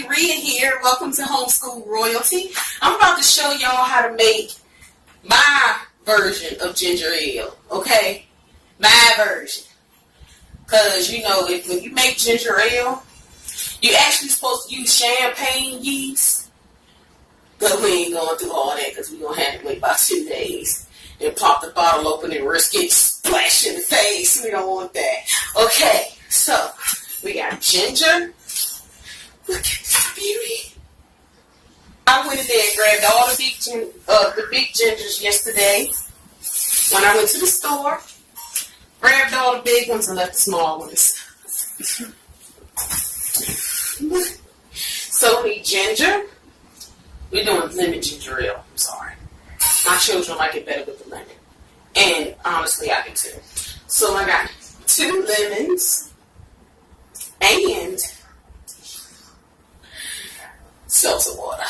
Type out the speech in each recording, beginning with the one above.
everybody, Rhea here. Welcome to Homeschool Royalty. I'm about to show y'all how to make my version of ginger ale, okay? My version. Because, you know, when you make ginger ale, you're actually supposed to use champagne yeast. But we ain't going through all that because we're going to have to wait about 2 days and pop the bottle open and risk it splash in the face. We don't want that. Okay, so we got ginger. Look at this beauty. I went in there and grabbed all the big gingers yesterday when I went to the store. Grabbed all the big ones and left the small ones. So we need ginger. We're doing lemon ginger ale. I'm sorry. My children like it better with the lemon. And honestly, I do too. So I got 2 lemons and seltzer water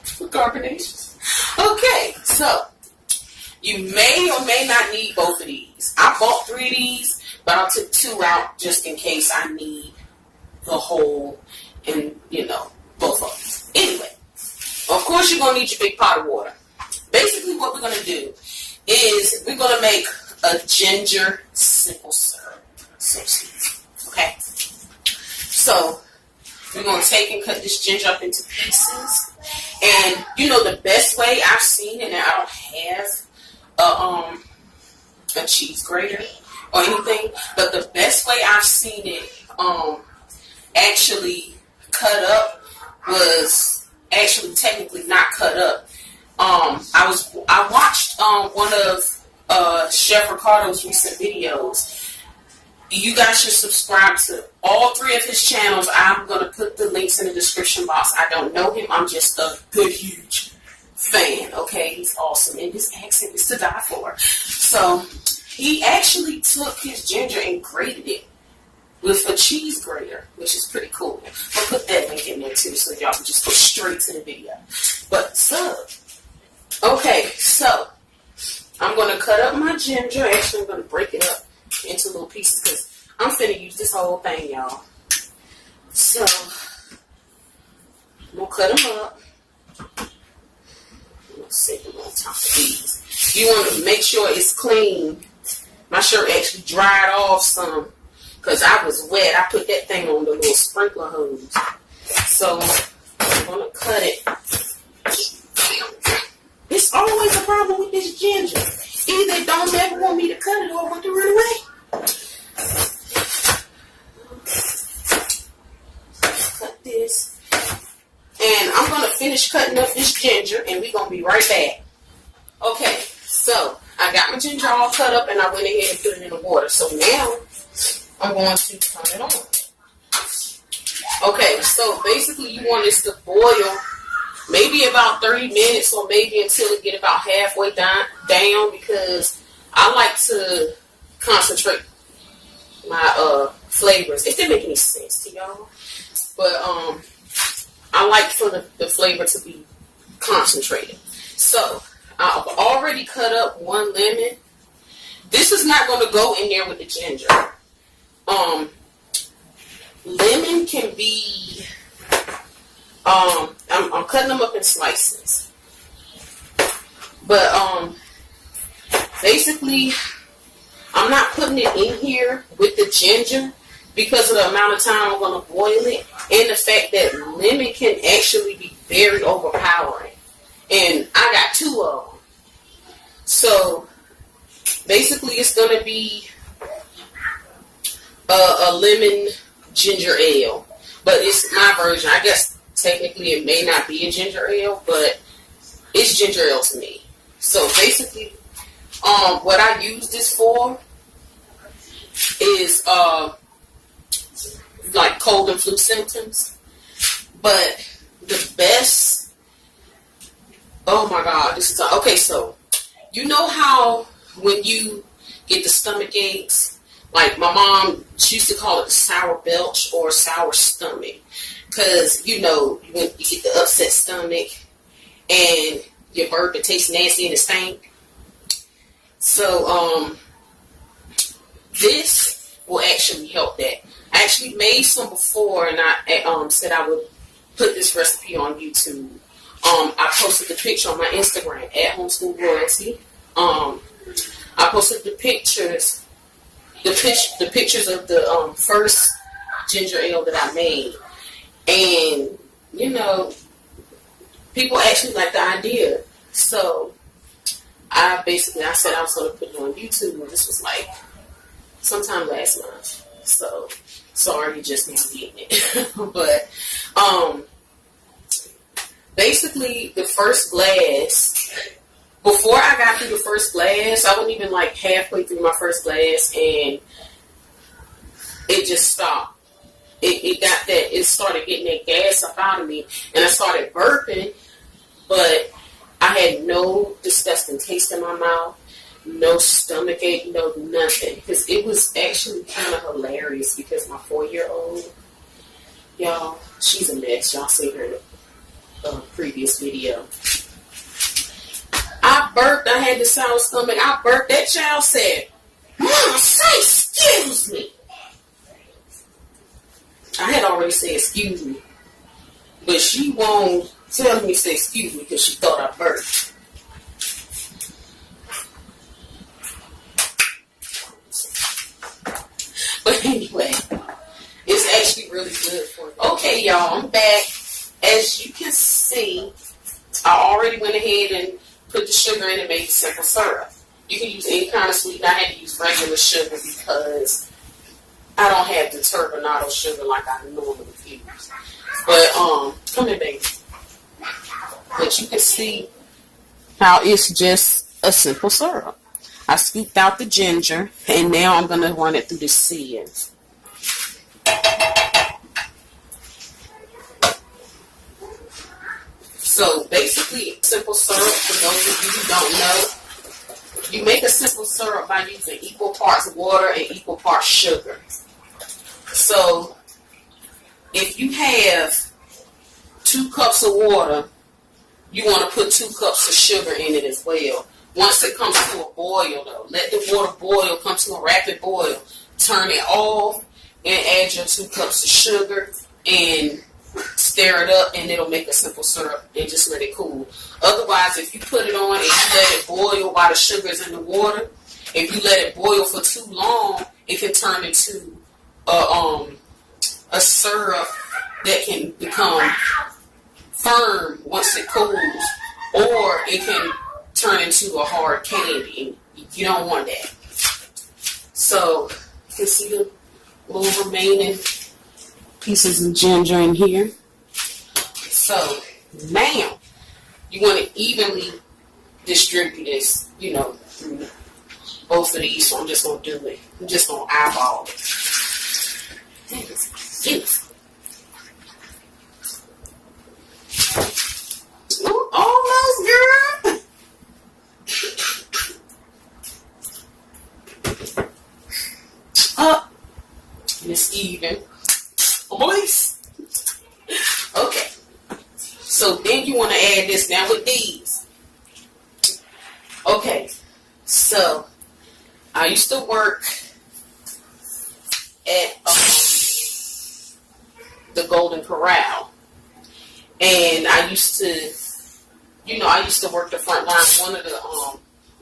for carbonations. Okay, so you may or may not need both of these. I bought 3 of these, but I took 2 out just in case I need the whole and, you know, both of them. Anyway, of course you're going to need your big pot of water. Basically what we're going to do is we're going to make a ginger simple syrup. Okay? So we're going to take and cut this ginger up into pieces. And, you know, the best way I've seen it, and I don't have a cheese grater or anything, but the best way I've seen it actually cut up was actually technically not cut up. I watched one of Chef Ricardo's recent videos. You guys should subscribe to all 3 of his channels. I'm going to put the links in the description box. I don't know him. I'm just a good, huge fan. Okay, he's awesome. And his accent is to die for. So he actually took his ginger and grated it with a cheese grater, which is pretty cool. I'll put that link in there too so y'all can just go straight to the video. But okay, so I'm going to cut up my ginger. Actually, I'm going to break it up into little pieces because I'm finna use this whole thing, y'all. So I'm going to cut them up. I'm going to set them on top of these. You want to make sure it's clean. My shirt actually dried off some because I was wet. I put that thing on the little sprinkler hose. So I'm going to cut it. It's always a problem with this ginger. Either they don't ever want me to cut it or I want to run away. Cut this. And I'm going to finish cutting up this ginger and we're going to be right back. Okay, so I got my ginger all cut up and I went ahead and put it in the water. So now I'm going to turn it on. Okay, so basically you want this to boil maybe about 30 minutes or maybe until it get about halfway down because I like to concentrate my flavors. If they make any sense to y'all. But I like for the flavor to be concentrated. So I've already cut up 1 lemon. This is not going to go in there with the ginger. Lemon can be I'm cutting them up in slices. But basically I'm not putting it in here with the ginger because of the amount of time I'm going to boil it and the fact that lemon can actually be very overpowering. And I got 2 of them. So basically it's going to be a lemon ginger ale. But it's my version. I guess technically it may not be a ginger ale, but it's ginger ale to me. So basically what I use this for is like cold and flu symptoms. But the best, oh my god, this is okay. So you know how when you get the stomach aches, like my mom, she used to call it sour belch or sour stomach, because you know when you get the upset stomach and your burp, it tastes nasty and it stank. So this will actually help that. I actually made some before, and I said I would put this recipe on YouTube. I posted the picture on my Instagram at Homeschool Royalty. I posted the pictures of the first ginger ale that I made, and you know, people actually like the idea. So I said I was going to put it on YouTube, and this was like sometime last month. So sorry, you just now getting it. But basically, the first glass. Before I got through the first glass, I wasn't even like halfway through my first glass, and it just stopped. It started getting that gas up out of me, and I started burping, but I had no disgusting taste in my mouth, no stomach ache, no nothing. Because it was actually kind of hilarious because my 4-year-old, y'all, she's a mess. Y'all see her in the previous video. I burped. I had the sour stomach. I burped. That child said, "Mama, say excuse me." I had already said excuse me, but she won't tell me to say excuse me because she thought I burped. But anyway, it's actually really good for you. Okay, y'all, I'm back. As you can see, I already went ahead and put the sugar in and made simple syrup. You can use any kind of sweetener. I had to use regular sugar because I don't have the turbinado sugar like I normally use. But come here, baby. But you can see how it's just a simple syrup. I scooped out the ginger, and now I'm going to run it through the sieve. So basically, simple syrup, for those of you who don't know, you make a simple syrup by using equal parts water and equal parts sugar. So if you have 2 cups of water, you want to put 2 cups of sugar in it as well. Once it comes to a boil, though, let the water boil, come to a rapid boil. Turn it off and add your 2 cups of sugar and stir it up, and it'll make a simple syrup, and just let it cool. Otherwise, if you put it on and you let it boil while the sugar is in the water, if you let it boil for too long, it can turn into a syrup that can become firm once it cools, or it can turn into a hard candy. You don't want that. So you can see the little remaining pieces of ginger in here. So now you want to evenly distribute this, through both of these. So I'm just going to do it. I'm just going to eyeball it. That is beautiful. Ooh, almost, girl. Up. And it's even. Boys. Okay. So then you want to add this now with these. Okay. So I used to work at the Golden Corral, and I used to work the front line.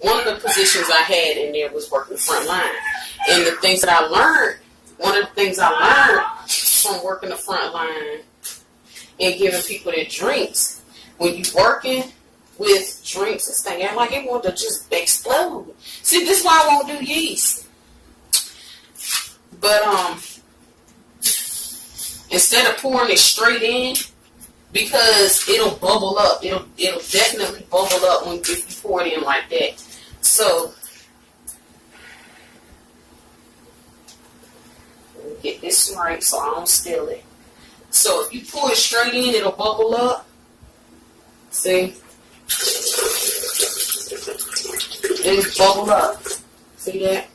One of the positions I had in there was working the front line, and the things that I learned. One of the things I learned from working the front line and giving people their drinks, when you working with drinks and stuff, like it want to just explode. See, this is why I won't do yeast. But instead of pouring it straight in, because it'll bubble up. It'll definitely bubble up if you pour it in like that. So get this right so I don't spill it. So if you pour it straight in, it'll bubble up. See? It'll bubble up. See that?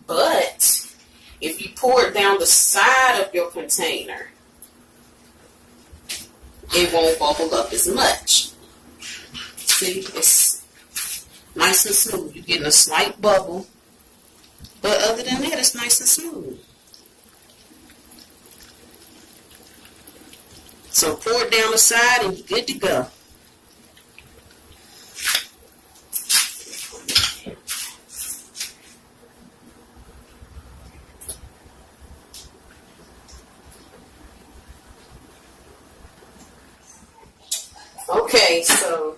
But if you pour it down the side of your container, it won't bubble up as much. See? It's nice and smooth. You're getting a slight bubble. But other than that, it's nice and smooth. So pour it down the side and you're good to go. Okay, so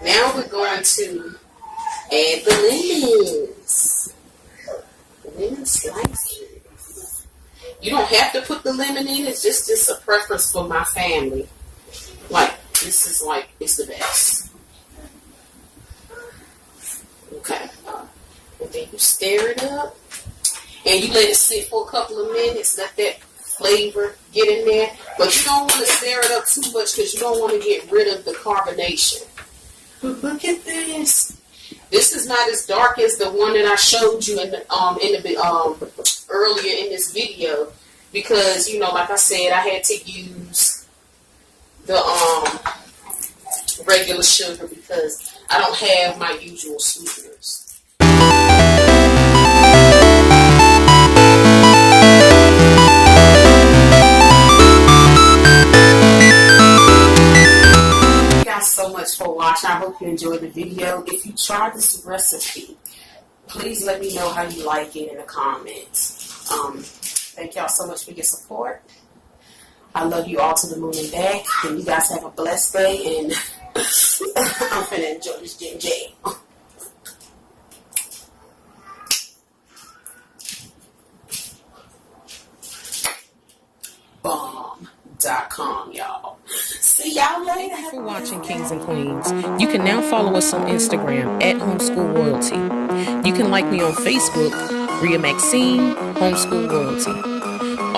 now we're going to add the lemons. Lemon slices. You don't have to put the lemon in. It's just a preference for my family. Like, this is like, it's the best. Okay. And then you stir it up. And you let it sit for a couple of minutes. Let that flavor get in there. But you don't want to stir it up too much because you don't want to get rid of the carbonation. But look at this. This is not as dark as the one that I showed you in the earlier in this video, because like I said, I had to use the regular sugar because I don't have my usual sweeteners. So much for watching. I hope you enjoyed the video. If you tried this recipe, please let me know how you like it in the comments. Thank y'all so much for your support. I love you all to the moon and back. And you guys have a blessed day. And I'm finna enjoy this ginger. Bomb.com, y'all. See y'all later. Thank you for watching, Kings and Queens. You can now follow us on Instagram at Homeschool Royalty. You can like me on Facebook, Ria Maxine, Homeschool Royalty.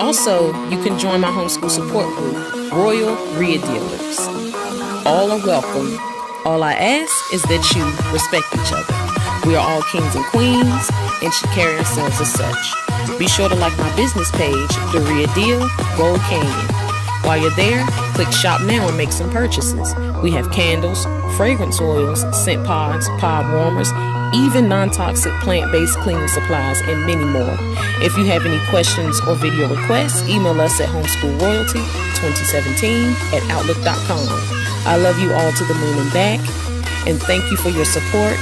Also, you can join my homeschool support group, Royal Ria Dealers. All are welcome. All I ask is that you respect each other. We are all kings and queens and should carry ourselves as such. Be sure to like my business page, The Ria Deal, Gold Canyon. While you're there, click shop now and make some purchases. We have candles, fragrance oils, scent pods, pod warmers, even non-toxic plant-based cleaning supplies, and many more. If you have any questions or video requests, email us at homeschoolroyalty2017@outlook.com. I love you all to the moon and back, and thank you for your support.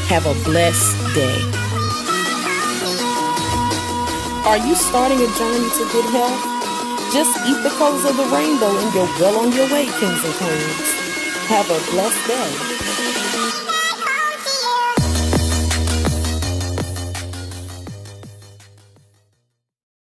Have a blessed day. Are you starting a journey to good health? Just eat the colors of the rainbow and you're well on your way, kings and queens. Have a blessed day.